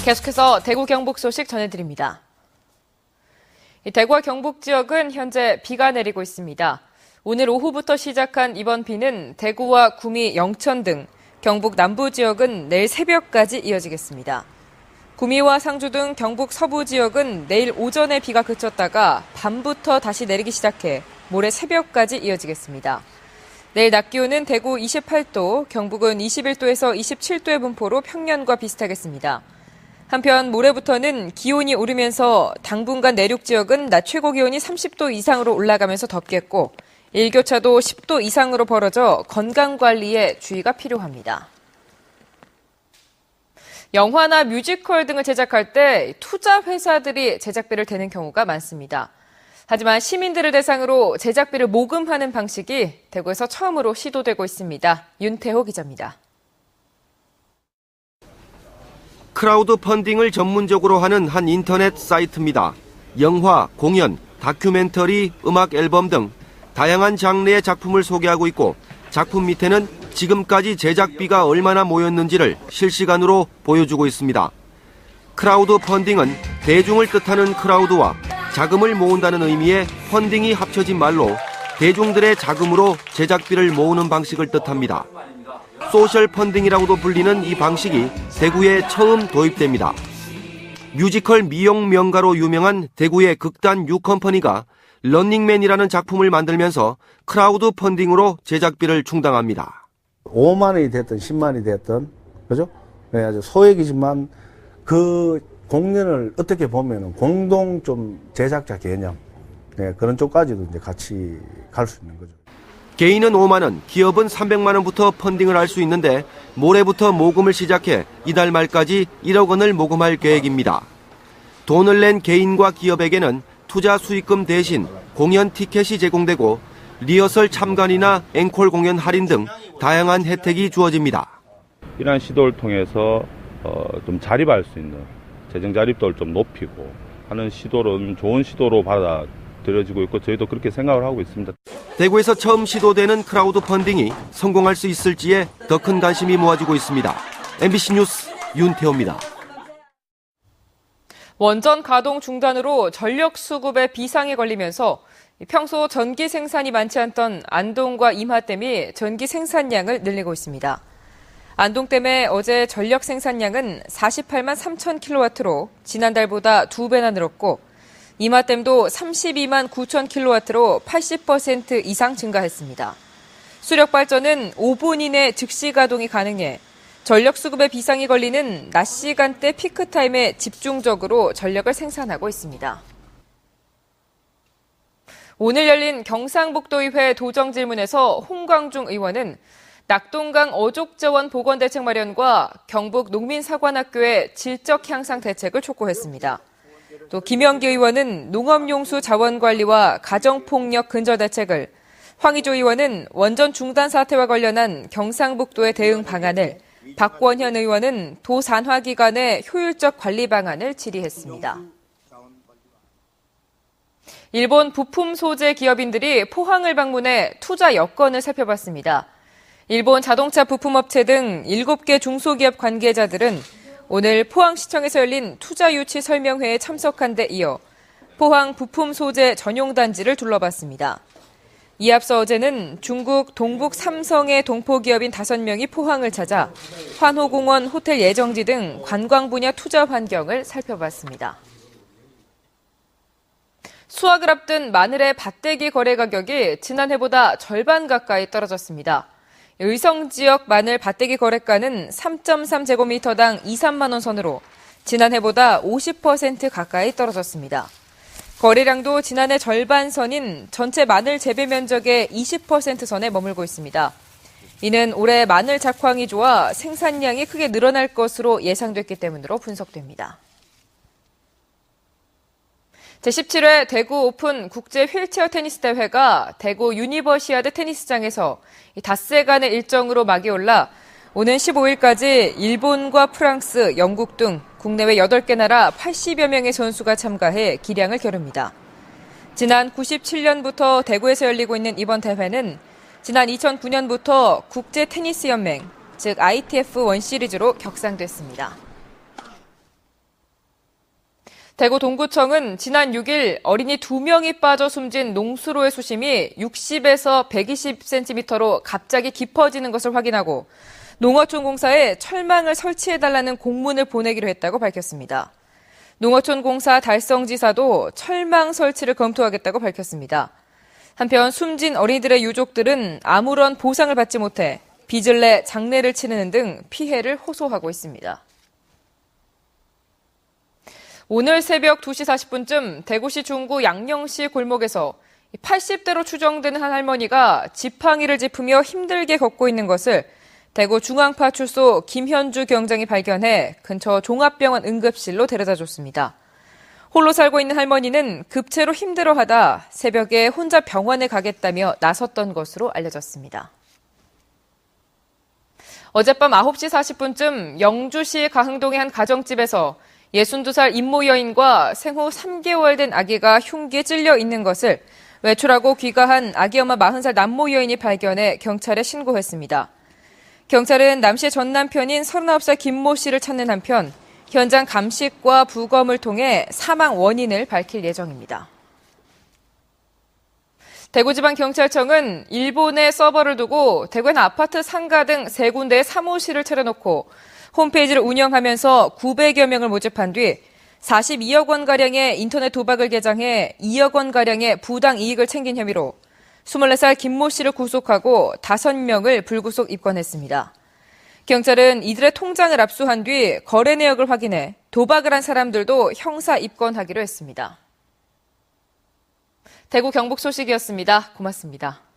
계속해서 대구 경북 소식 전해드립니다. 대구와 경북 지역은 현재 비가 내리고 있습니다. 오늘 오후부터 시작한 이번 비는 대구와 구미, 영천 등 경북 남부 지역은 내일 새벽까지 이어지겠습니다. 구미와 상주 등 경북 서부 지역은 내일 오전에 비가 그쳤다가 밤부터 다시 내리기 시작해 모레 새벽까지 이어지겠습니다. 내일 낮 기온은 대구 28도, 경북은 21도에서 27도의 분포로 평년과 비슷하겠습니다. 한편 모레부터는 기온이 오르면서 당분간 내륙 지역은 낮 최고 기온이 30도 이상으로 올라가면서 덥겠고 일교차도 10도 이상으로 벌어져 건강관리에 주의가 필요합니다. 영화나 뮤지컬 등을 제작할 때 투자 회사들이 제작비를 대는 경우가 많습니다. 하지만 시민들을 대상으로 제작비를 모금하는 방식이 대구에서 처음으로 시도되고 있습니다. 윤태호 기자입니다. 크라우드 펀딩을 전문적으로 하는 한 인터넷 사이트입니다. 영화, 공연, 다큐멘터리, 음악 앨범 등 다양한 장르의 작품을 소개하고 있고 작품 밑에는 지금까지 제작비가 얼마나 모였는지를 실시간으로 보여주고 있습니다. 크라우드 펀딩은 대중을 뜻하는 크라우드와 자금을 모은다는 의미의 펀딩이 합쳐진 말로 대중들의 자금으로 제작비를 모으는 방식을 뜻합니다. 소셜 펀딩이라고도 불리는 이 방식이 대구에 처음 도입됩니다. 뮤지컬 미용 명가로 유명한 대구의 극단 유컴퍼니가 런닝맨이라는 작품을 만들면서 크라우드 펀딩으로 제작비를 충당합니다. 5만 원이 됐든 10만 원이 됐든, 그죠? 네, 아주 소액이지만 그 공연을 어떻게 보면은 공동 좀 제작자 개념, 네, 그런 쪽까지도 이제 같이 갈 수 있는 거죠. 개인은 5만 원, 기업은 300만 원부터 펀딩을 할 수 있는데 모레부터 모금을 시작해 이달 말까지 1억 원을 모금할 계획입니다. 돈을 낸 개인과 기업에게는 투자 수익금 대신 공연 티켓이 제공되고 리허설 참관이나 앵콜 공연 할인 등 다양한 혜택이 주어집니다. 이러한 시도를 통해서 좀 자립할 수 있는 재정 자립도를 좀 높이고 하는 시도는 좋은 시도로 받아들여지고 있고 저희도 그렇게 생각을 하고 있습니다. 대구에서 처음 시도되는 크라우드 펀딩이 성공할 수 있을지에 더 큰 관심이 모아지고 있습니다. MBC 뉴스 윤태호입니다. 원전 가동 중단으로 전력 수급에 비상이 걸리면서 평소 전기 생산이 많지 않던 안동과 임하댐이 전기 생산량을 늘리고 있습니다. 안동댐의 어제 전력 생산량은 48만 3천 킬로와트로 지난달보다 2배나 늘었고 임하댐도 32만 9천 킬로와트로 80% 이상 증가했습니다. 수력 발전은 5분 이내 즉시 가동이 가능해 전력 수급에 비상이 걸리는 낮 시간대 피크타임에 집중적으로 전력을 생산하고 있습니다. 오늘 열린 경상북도의회 도정질문에서 홍광중 의원은 낙동강 어족저원 복원대책 마련과 경북 농민사관학교의 질적 향상 대책을 촉구했습니다. 또 김영기 의원은 농업용수 자원관리와 가정폭력 근절 대책을, 황의조 의원은 원전 중단 사태와 관련한 경상북도의 대응 방안을, 박원현 의원은 도산화 기관의 효율적 관리 방안을 질의했습니다. 일본 부품 소재 기업인들이 포항을 방문해 투자 여건을 살펴봤습니다. 일본 자동차 부품업체 등 7개 중소기업 관계자들은 오늘 포항시청에서 열린 투자 유치 설명회에 참석한 데 이어 포항 부품 소재 전용 단지를 둘러봤습니다. 이에 앞서 어제는 중국 동북 삼성의 동포기업인 5명이 포항을 찾아 환호공원 호텔 예정지 등 관광 분야 투자 환경을 살펴봤습니다. 수확을 앞둔 마늘의 밭대기 거래 가격이 지난해보다 절반 가까이 떨어졌습니다. 의성 지역 마늘 밭대기 거래가는 3.3제곱미터당 2, 3만 원 선으로 지난해보다 50% 가까이 떨어졌습니다. 거래량도 지난해 절반 선인 전체 마늘 재배 면적의 20% 선에 머물고 있습니다. 이는 올해 마늘 작황이 좋아 생산량이 크게 늘어날 것으로 예상됐기 때문으로 분석됩니다. 제17회 대구 오픈 국제 휠체어 테니스 대회가 대구 유니버시아드 테니스장에서 닷새간의 일정으로 막이 올라 오는 15일까지 일본과 프랑스, 영국 등 국내외 8개 나라 80여 명의 선수가 참가해 기량을 겨룹니다. 지난 97년부터 대구에서 열리고 있는 이번 대회는 지난 2009년부터 국제 테니스 연맹, 즉 ITF 1 시리즈로 격상됐습니다. 대구 동구청은 지난 6일 어린이 2명이 빠져 숨진 농수로의 수심이 60에서 120cm로 갑자기 깊어지는 것을 확인하고 농어촌공사에 철망을 설치해달라는 공문을 보내기로 했다고 밝혔습니다. 농어촌공사 달성지사도 철망 설치를 검토하겠다고 밝혔습니다. 한편 숨진 어린이들의 유족들은 아무런 보상을 받지 못해 빚을 내 장례를 치르는 등 피해를 호소하고 있습니다. 오늘 새벽 2시 40분쯤 대구시 중구 양령시 골목에서 80대로 추정되는 한 할머니가 지팡이를 짚으며 힘들게 걷고 있는 것을 대구 중앙파출소 김현주 경장이 발견해 근처 종합병원 응급실로 데려다 줬습니다. 홀로 살고 있는 할머니는 급체로 힘들어하다 새벽에 혼자 병원에 가겠다며 나섰던 것으로 알려졌습니다. 어젯밤 9시 40분쯤 영주시 가흥동의 한 가정집에서 62살 임모 여인과 생후 3개월 된 아기가 흉기에 찔려 있는 것을 외출하고 귀가한 아기 엄마 40살 남모 여인이 발견해 경찰에 신고했습니다. 경찰은 남 씨의 전 남편인 39살 김모 씨를 찾는 한편 현장 감식과 부검을 통해 사망 원인을 밝힐 예정입니다. 대구지방경찰청은 일본에 서버를 두고 대구의 아파트 상가 등 3군데의 사무실을 차려놓고 홈페이지를 운영하면서 900여 명을 모집한 뒤 42억 원가량의 인터넷 도박을 개장해 2억 원가량의 부당 이익을 챙긴 혐의로 24살 김모 씨를 구속하고 5명을 불구속 입건했습니다. 경찰은 이들의 통장을 압수한 뒤 거래 내역을 확인해 도박을 한 사람들도 형사 입건하기로 했습니다. 대구 경북 소식이었습니다. 고맙습니다.